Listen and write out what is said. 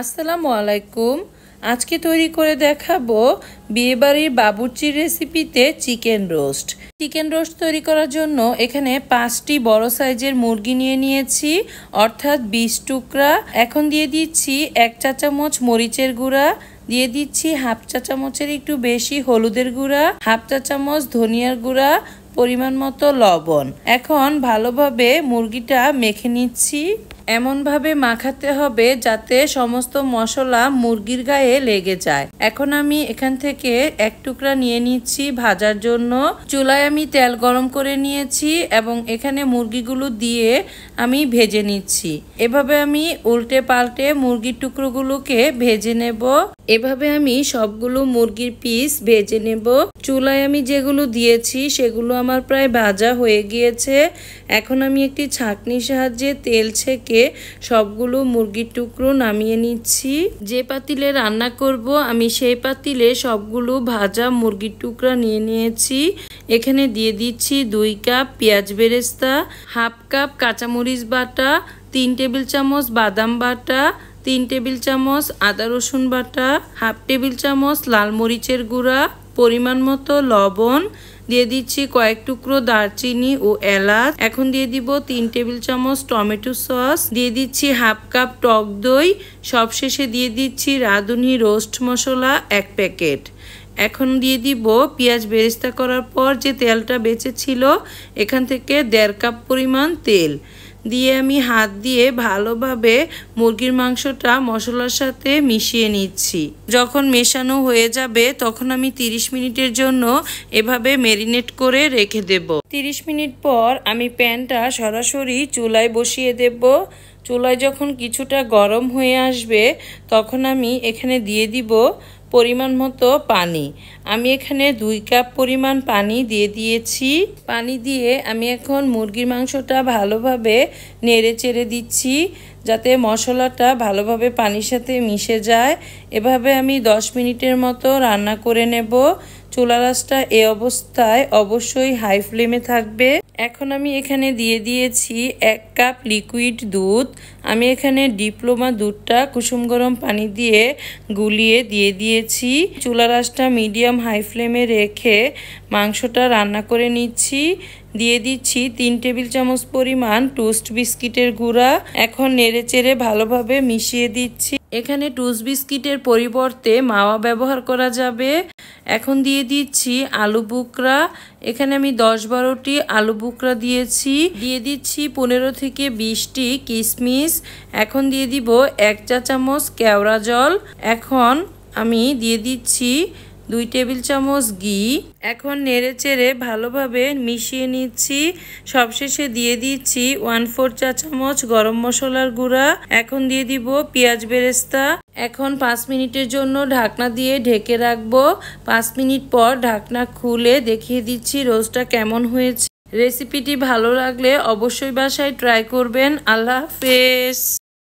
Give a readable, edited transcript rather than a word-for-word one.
আসসালামু আলাইকুম। আজকে তৈরি করে দেখাবো বিয়েবাড়ির বাবুর্চির রেসিপিতে চিকেন রোস্ট। চিকেন রোস্ট তৈরি করার জন্য এখানে 5টি বড় সাইজের মুরগি নিয়ে নিয়েছি, অর্থাৎ 20 টুকরা। এখন দিয়ে দিচ্ছি 1 চা চামচ মরিচের গুঁড়া, দিয়ে দিচ্ছি হাফ চা চামচের একটু বেশি হলুদের গুঁড়া, হাফ চা চামচ ধনিয়ার গুঁড়া, পরিমাণ মতো লবণ। এখন ভালোভাবে মুরগিটা মেখে নিচ্ছি। এমনভাবে মাখাতে হবে যাতে সমস্ত মশলা মুরগির গায়ে লেগে যায়। এখন আমি এখান থেকে 1 টুকরা নিয়ে নিচ্ছি ভাজার জন্য। চুলায় আমি তেল গরম করে নিয়েছি এবং এখানে মুরগিগুলো দিয়ে আমি ভেজে নিচ্ছি। এভাবে আমি উল্টে পাল্টে মুরগির টুকরোগুলোকে ভেজে নেব। এভাবে আমি সবগুলো মুরগির পিস ভেজে নেব। চুলায় আমি যেগুলো দিয়েছি সেগুলো আমার প্রায় ভাজা হয়ে গিয়েছে। এখন আমি একটি ছাঁকনির সাহায্যে তেল ছেঁকে সবগুলো মুরগির টুকরো নামিয়ে নিচ্ছি। যে পাতিলে রান্না করব আমি সেই পাতিলে সবগুলো ভাজা মুরগির টুকরা নিয়ে নিয়েছি। এখানে দিয়ে দিচ্ছি 2 কাপ পেঁয়াজ বেরেস্তা, হাফ কাপ কাঁচামরিচ বাটা, 3 টেবিল চামচ বাদাম বাটা, 3 টেবিল চামচ আদা রসুন বাটা, হাফ টেবিল চামচ লাল মরিচের গুঁড়া, পরিমাণ মতো লবণ, দিয়ে দিচ্ছি কয়েক টুকরো দারচিনি ও এলাচ। এখন দিয়ে দিব 3 টেবিল চামচ টমেটো সস, দিয়ে দিচ্ছি হাফ কাপ টক দই, সবশেষে দিয়ে দিচ্ছি রাঁধুনি রোস্ট মশলা 1 প্যাকেট। এখন দিয়ে দিব পেঁয়াজ বেরেস্তা করার পর যে তেলটা বেঁচে ছিল এখান থেকে 1.5 কাপ পরিমাণ তেল দিয়ে আমি হাত দিয়ে ভালোভাবে মুরগির মাংসটা মশলার সাথে মিশিয়ে নিচ্ছি। যখন মেশানো হয়ে যাবে তখন আমি 30 মিনিটের জন্য এভাবে ম্যারিনেট করে রেখে দেব। 30 মিনিট পর আমি প্যানটা সরাসরি চুলায় বসিয়ে দেব। চুলায় যখন কিছুটা গরম হয়ে আসবে তখন আমি এখানে দিয়ে দিব পরিমাণ মতো পানি। আমি এখানে 2 কাপ পরিমাণ পানি দিয়ে দিয়েছি। পানি দিয়ে আমি এখন মুরগির মাংসটা ভালোভাবে নেড়ে চেড়ে দিচ্ছি যাতে মশলাটা ভালোভাবে পানির সাথে মিশে যায়। এভাবে আমি 10 মিনিটের মতো রান্না করে নেব। চুলার আঁচটা এই অবস্থায় অবশ্যই হাই ফ্লেমে থাকবে। এখন আমি এখানে দিয়ে দিয়েছি 1 কাপ লিকুইড দুধ। আমি এখানে ডিপ্লোমা দুধটা কুসুম গরম পানি দিয়ে গুলিয়ে দিয়ে দিয়েছি। চুলার আঁচটা মিডিয়াম হাই ফ্লেমে রেখে মাংসটা রান্না করে নিচ্ছি। দিয়ে দিচ্ছি 3 টেবিল চামচ পরিমাণ টোস্ট বিস্কিটের গুঁড়া। এখন নেড়ে চেড়ে ভালোভাবে মিশিয়ে দিচ্ছি। এখানে টোস্ট বিস্কিটের পরিবর্তে মাওয়া ব্যবহার করা যাবে। এখন দিয়ে দিচ্ছি আলু বুকরা। এখানে আমি 10-12টি আলু বুকরা দিয়েছি। দিয়ে দিচ্ছি 15 থেকে 20টি কিশমিশ। এখন দিয়ে দিব 1 চা চামচ কেওড়া জল। এখন আমি দিয়ে দিচ্ছি 2 টেবিল চামচ ঘি। এখন নেড়ে চেড়ে ভালোভাবে মিশিয়ে নিচ্ছি। সবশেষে দিয়ে দিচ্ছি 1/4 চা চামচ গরম মশলার গুঁড়া। এখন দিয়ে দিব পেঁয়াজ বেরেস্তা। এখন 5 মিনিটের জন্য ঢাকনা দিয়ে ঢেকে রাখবো। 5 মিনিট পর ঢাকনা খুলে দেখিয়ে দিচ্ছি রোস্টটা কেমন হয়েছে। রেসিপিটি ভালো লাগলে অবশ্যই বাসায় ট্রাই করবেন। আল্লাহ হাফেজ।